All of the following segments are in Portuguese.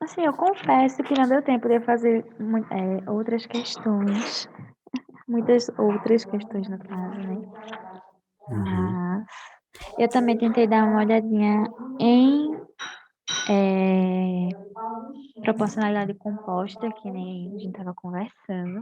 Assim, eu confesso que não deu tempo de eu fazer outras questões, muitas outras questões no caso, né? Uhum. Mas eu também tentei dar uma olhadinha em proporcionalidade composta, que nem a gente estava conversando.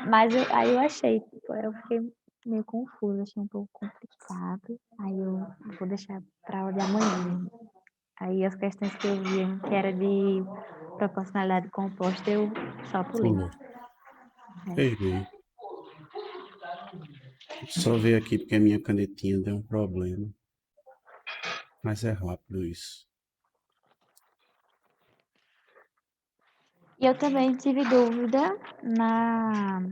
Mas aí eu achei, tipo, eu fiquei meio confusa, achei um pouco complicado. Aí eu vou deixar para aula de amanhã mesmo. Aí as questões que eu via, que era de proporcionalidade composta, eu só pulei. Pulou. Fez bem. Só ver aqui porque a minha canetinha deu um problema. Mas é rápido isso. E eu também tive dúvida na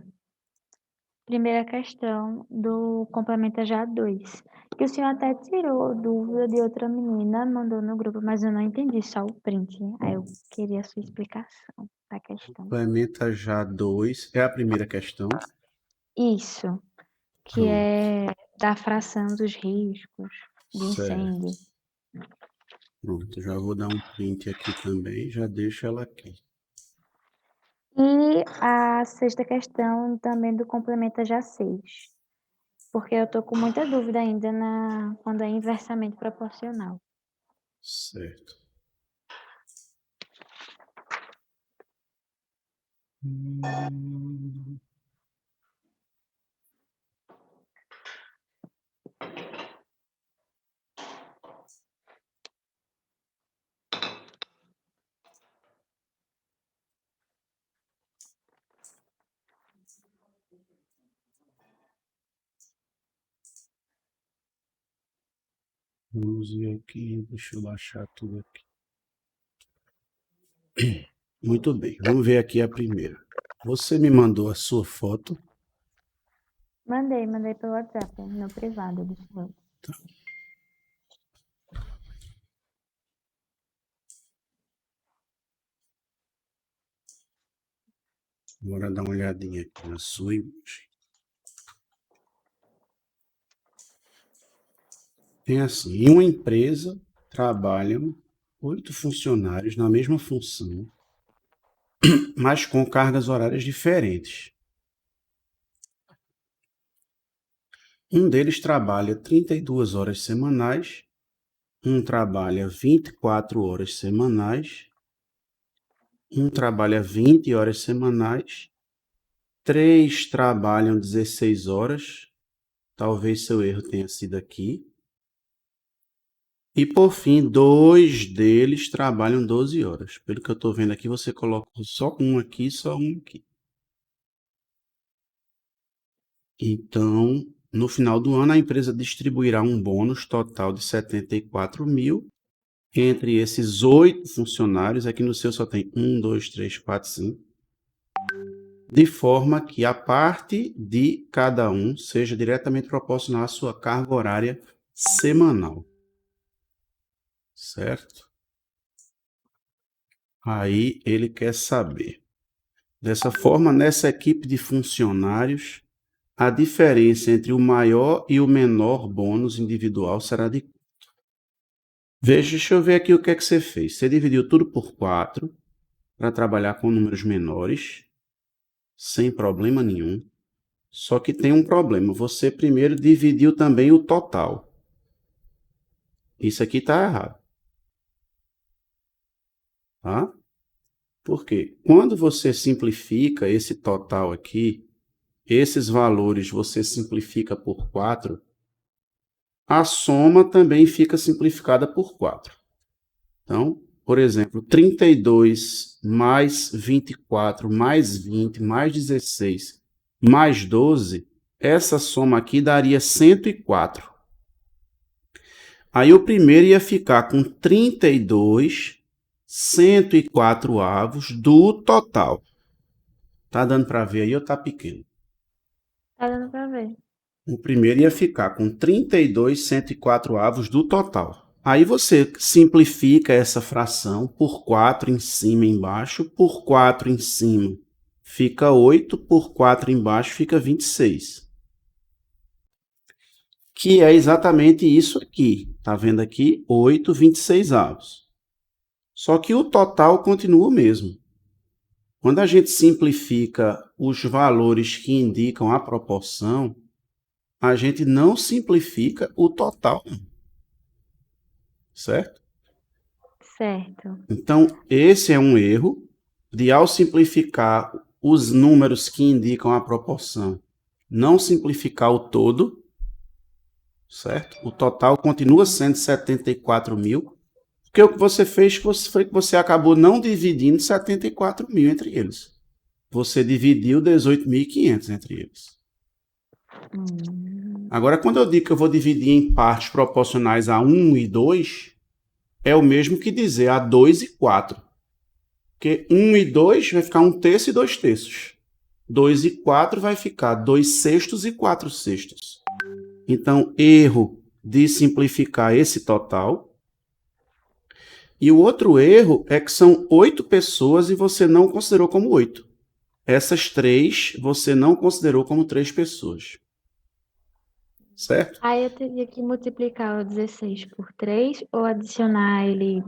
primeira questão do complementa já 2, que o senhor até tirou dúvida de outra menina, mandou no grupo, mas eu não entendi, só o print. Aí eu queria a sua explicação da questão. Complementa já 2. É a primeira questão. Isso, que Pronto. é da fração dos riscos de incêndio. Certo. Pronto. Já vou dar um print aqui também. Já deixo ela aqui. E a sexta questão também do complementa já 6, porque eu tô com muita dúvida ainda quando é inversamente proporcional. Certo. Vamos ver aqui. Deixa eu baixar tudo aqui. Muito bem. Vamos ver aqui a primeira. Você me mandou a sua foto. Mandei pelo WhatsApp, no privado do senhor. Bora dar uma olhadinha aqui na sua imagem. Tem assim, em uma empresa trabalham 8 funcionários na mesma função, mas com cargas horárias diferentes. Um deles trabalha 32 horas semanais, um trabalha 24 horas semanais, um trabalha 20 horas semanais, 3 trabalham 16 horas, talvez seu erro tenha sido aqui. E por fim, 2 deles trabalham 12 horas. Pelo que eu estou vendo aqui, você coloca só um aqui, só um aqui. Então, no final do ano, a empresa distribuirá um bônus total de 74 mil entre esses 8 funcionários. Aqui no seu só tem 1, 2, 3, 4, 5. De forma que a parte de cada um seja diretamente proporcional à sua carga horária semanal. Certo? Aí ele quer saber. Dessa forma, nessa equipe de funcionários, a diferença entre o maior e o menor bônus individual será de... Veja, deixa eu ver aqui o que é que você fez. Você dividiu tudo por 4 para trabalhar com números menores, sem problema nenhum. Só que tem um problema. Você primeiro dividiu também o total. Isso aqui está errado. Tá? Por quê? Quando você simplifica esse total aqui, esses valores você simplifica por 4, a soma também fica simplificada por 4. Então, por exemplo, 32 mais 24 mais 20 mais 16 mais 12, essa soma aqui daria 104. Aí o primeiro ia ficar com 32, 104 avos do total. Tá dando para ver aí ou tá pequeno? Tá dando pra ver. O primeiro ia ficar com 32 104 avos do total. Aí você simplifica essa fração por 4 em cima e embaixo, por 4 em cima fica 8, por 4 embaixo fica 26. Que é exatamente isso aqui. Tá vendo aqui? 8 26 avos. Só que o total continua o mesmo. Quando a gente simplifica os valores que indicam a proporção, a gente não simplifica o total, certo? Certo. Então, esse é um erro de, ao simplificar os números que indicam a proporção, não simplificar o todo, certo? O total continua sendo 74 mil, porque o que você fez foi que você acabou não dividindo 74 mil entre eles. Você dividiu 18.500 entre eles. Agora, quando eu digo que eu vou dividir em partes proporcionais a 1 e 2, é o mesmo que dizer a 2 e 4. Porque 1 e 2 vai ficar 1/3 e 2/3. 2 e 4 vai ficar 2/6 e 4/6. Então, erro de simplificar esse total. E o outro erro é que são 8 pessoas e você não considerou como 8. Essas 3 você não considerou como 3 pessoas. Certo? Aí eu teria que multiplicar o 16 por 3 ou adicionar ele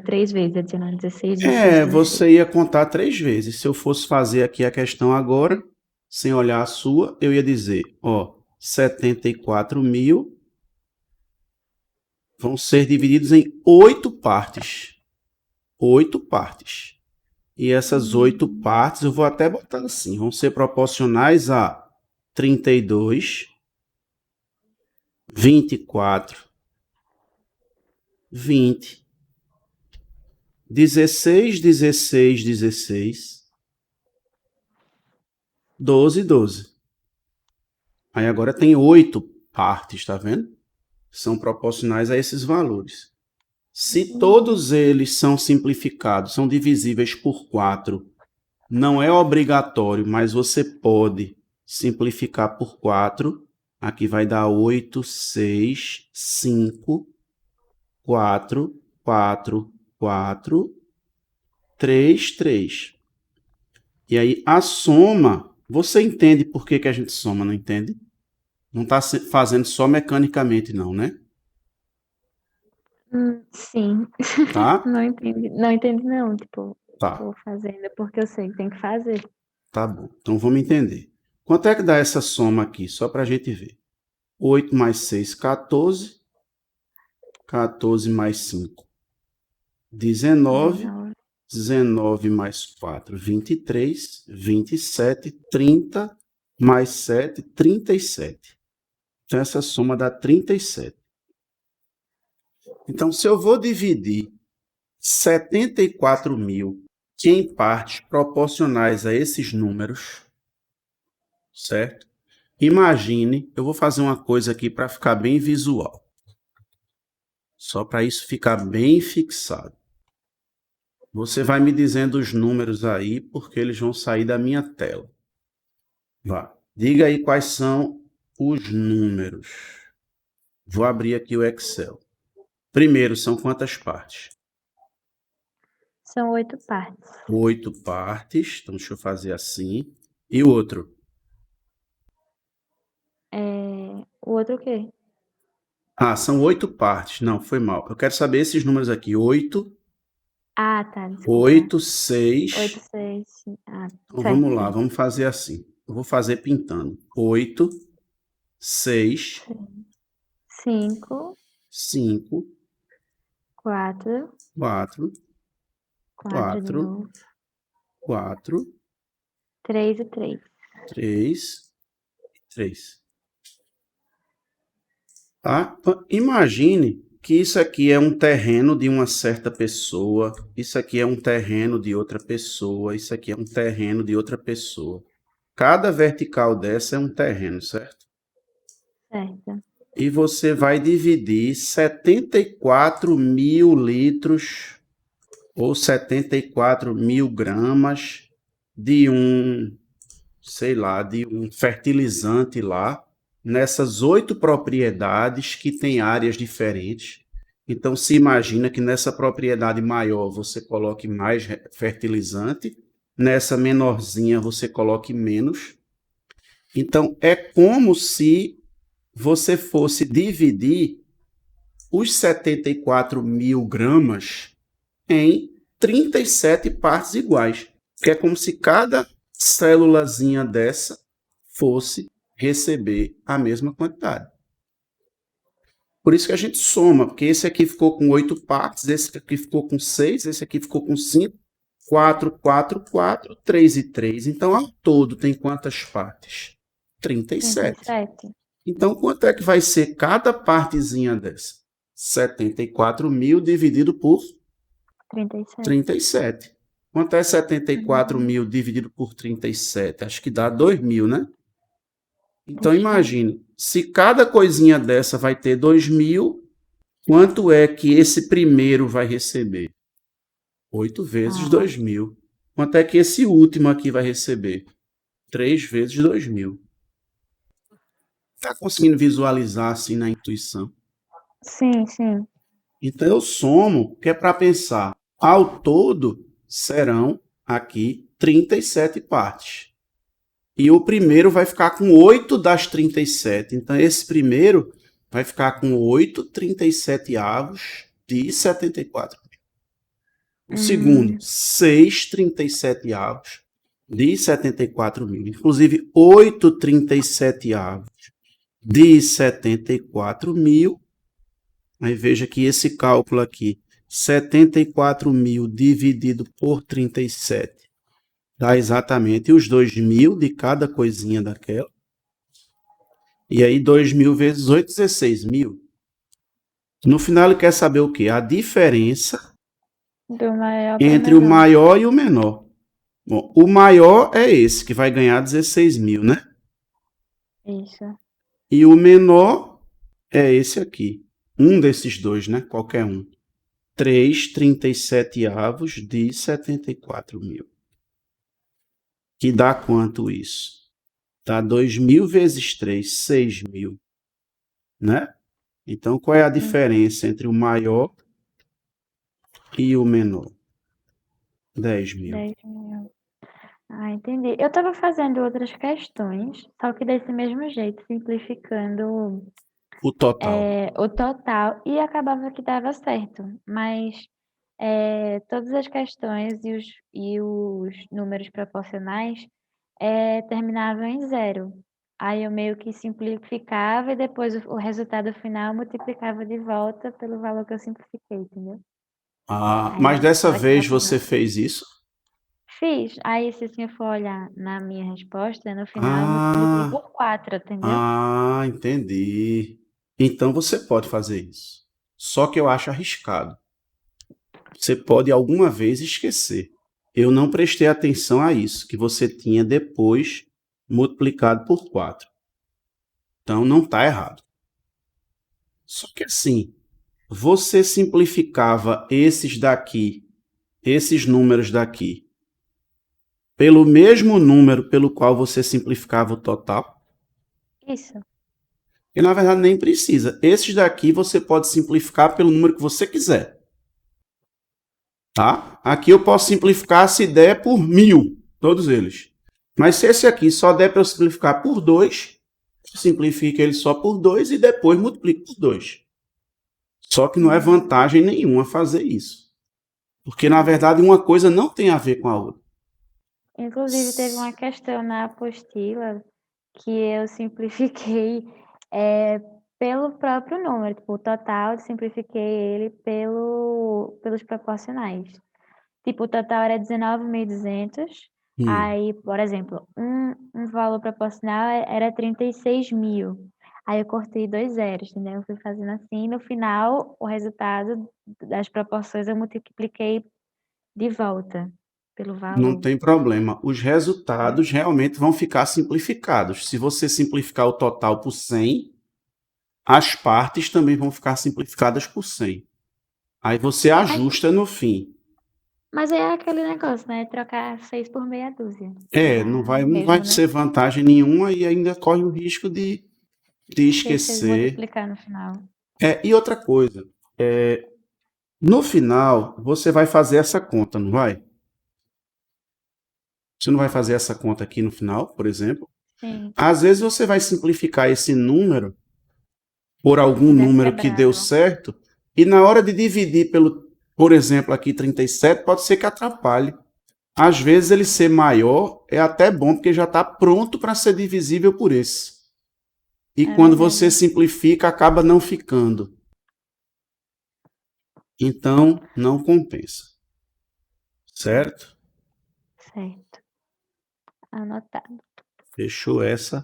3 vezes, adicionar 16, 16, 16. Você ia contar 3 vezes. Se eu fosse fazer aqui a questão agora, sem olhar a sua, eu ia dizer, 74 mil vão ser divididos em 8 partes. 8 partes. E essas 8 partes, eu vou até botar assim, vão ser proporcionais a 32, 24, 20, 16, 16, 16, 12, 12. Aí agora tem 8 partes, tá vendo? São proporcionais a esses valores. Se todos eles são simplificados, são divisíveis por 4, não é obrigatório, mas você pode simplificar por 4. Aqui vai dar 8, 6, 5, 4, 4, 4, 3, 3. E aí a soma, você entende por que a gente soma, não entende? Não está fazendo só mecanicamente, não, né? Sim. Tá? Não entendi. Não entendi, não. Tipo, Tá. tô fazendo porque eu sei que tem que fazer. Tá bom. Então vamos entender. Quanto é que dá essa soma aqui? Só para a gente ver. 8 mais 6, 14. 14 mais 5, 19. 19 mais 4, 23. 27. 30 mais 7, 37. Então essa soma dá 37. Então, se eu vou dividir 74 mil em partes proporcionais a esses números, certo? Imagine, eu vou fazer uma coisa aqui para ficar bem visual. Só para isso ficar bem fixado. Você vai me dizendo os números aí, porque eles vão sair da minha tela. Vá. Diga aí quais são os números. Vou abrir aqui o Excel. Primeiro, são quantas partes? São 8 partes. 8 partes. Então, deixa eu fazer assim. E o outro? O outro o quê? São 8 partes. Não, foi mal. Eu quero saber esses números aqui. 8. Ah, tá. Desculpa. 8, 6. 8, 6. Ah, Então, certo. vamos lá. Vamos fazer assim. Eu vou fazer pintando. 8, 6, 5, 5, 4. 4, 4 de 4, novo. 4, 3 e 3. 3, 3. Tá? Imagine que isso aqui é um terreno de uma certa pessoa, isso aqui é um terreno de outra pessoa, isso aqui é um terreno de outra pessoa. Cada vertical dessa é um terreno, certo? Certo. E você vai dividir 74 mil litros ou 74 mil gramas de de um fertilizante lá, nessas 8 propriedades que têm áreas diferentes. Então, se imagina que nessa propriedade maior você coloque mais fertilizante, nessa menorzinha você coloque menos. Então, é como se você fosse dividir os 74 mil gramas em 37 partes iguais, que é como se cada célulazinha dessa fosse receber a mesma quantidade. Por isso que a gente soma, porque esse aqui ficou com 8 partes, esse aqui ficou com 6, esse aqui ficou com 5, 4, 4, 4, 3 e 3. Então, ao todo, tem quantas partes? 37. 37. Então, quanto é que vai ser cada partezinha dessa? 74.000 dividido por 37. 37. Quanto é 74.000 dividido por 37? Acho que dá 2.000, né? Então, imagine, se cada coisinha dessa vai ter 2.000, quanto é que esse primeiro vai receber? 8 vezes 2.000. Quanto é que esse último aqui vai receber? 3 vezes 2.000. Está conseguindo visualizar assim na intuição? Sim, sim. Então, eu somo, que é para pensar. Ao todo, serão aqui 37 partes. E o primeiro vai ficar com 8 das 37. Então, esse primeiro vai ficar com 8 37avos de 74. O segundo, 6 37avos de 74.000. Inclusive, 8 37avos de 74.000. Aí veja que esse cálculo aqui, 74.000 dividido por 37, dá exatamente os 2.000 de cada coisinha daquela. E aí 2.000 vezes 8, 16.000. No final ele quer saber o quê? A diferença Do maior entre o maior e o menor. Bom, o maior é esse, que vai ganhar 16.000, né? Isso. E o menor é esse aqui. Um desses dois, né? Qualquer um. 3 37avos de 74.000. Que dá quanto isso? Dá 2.000 vezes 3, 6.000. Né? Então, qual é a diferença entre o maior e o menor? 10.000. 10.000. Ah, entendi. Eu estava fazendo outras questões, só que desse mesmo jeito, simplificando O total. o total, e acabava que dava certo. Mas todas as questões e os números proporcionais terminavam em zero. Aí eu meio que simplificava e depois o resultado final multiplicava de volta pelo valor que eu simplifiquei, entendeu? Ah, Aí mas dessa só que vez dava você errado. fez isso? Fiz. Aí, se você for olhar na minha resposta, no final eu multipliquei por 4, entendeu? Entendi. Então você pode fazer isso. Só que eu acho arriscado. Você pode alguma vez esquecer. Eu não prestei atenção a isso, que você tinha depois multiplicado por 4. Então não está errado. Só que assim, você simplificava esses daqui, esses números daqui, pelo mesmo número pelo qual você simplificava o total? Isso. E na verdade nem precisa. Esses daqui você pode simplificar pelo número que você quiser. Tá? Aqui eu posso simplificar se der por 1.000, todos eles. Mas se esse aqui só der para eu simplificar por 2, simplifique ele só por 2 e depois multiplique por 2. Só que não é vantagem nenhuma fazer isso. Porque, na verdade, uma coisa não tem a ver com a outra. Inclusive, teve uma questão na apostila que eu simplifiquei pelo próprio número. Tipo, o total, eu simplifiquei ele pelos proporcionais. Tipo, o total era 19.200. Aí, por exemplo, um valor proporcional era 36.000. Aí eu cortei 2 zeros, entendeu? Eu fui fazendo assim. No final, o resultado das proporções eu multipliquei de volta pelo Não valor. tem problema. Os resultados realmente vão ficar simplificados. Se você simplificar o total por 100, as partes também vão ficar simplificadas por 100. Aí você ajusta no fim. Mas é aquele negócio, né? Trocar 6 por meia dúzia. Não vai Mesmo, né? ser vantagem nenhuma e ainda corre o risco de Esquecer de esquecer. multiplicar no final. E outra coisa, no final você vai fazer essa conta, não vai? Você não vai fazer essa conta aqui no final, por exemplo? Sim. Às vezes você vai simplificar esse número por algum Se der número que deu quebrado. certo e na hora de dividir Por exemplo, aqui 37 pode ser que atrapalhe. Às vezes ele ser maior é até bom, porque já está pronto para ser divisível por esse. E É quando você verdade. simplifica, acaba não ficando. Então, não compensa. Certo? Certo. Anotado. Fechou essa.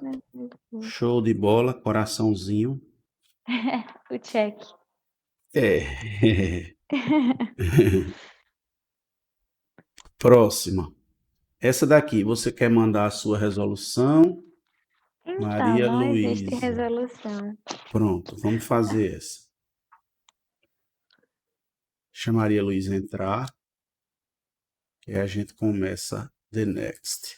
Show de bola, coraçãozinho. O check. É. Próxima. Essa daqui, você quer mandar a sua resolução? Então, Maria não existe Luísa. resolução. Pronto, vamos fazer essa. Deixa a Maria Luísa entrar, que aí a gente começa the next.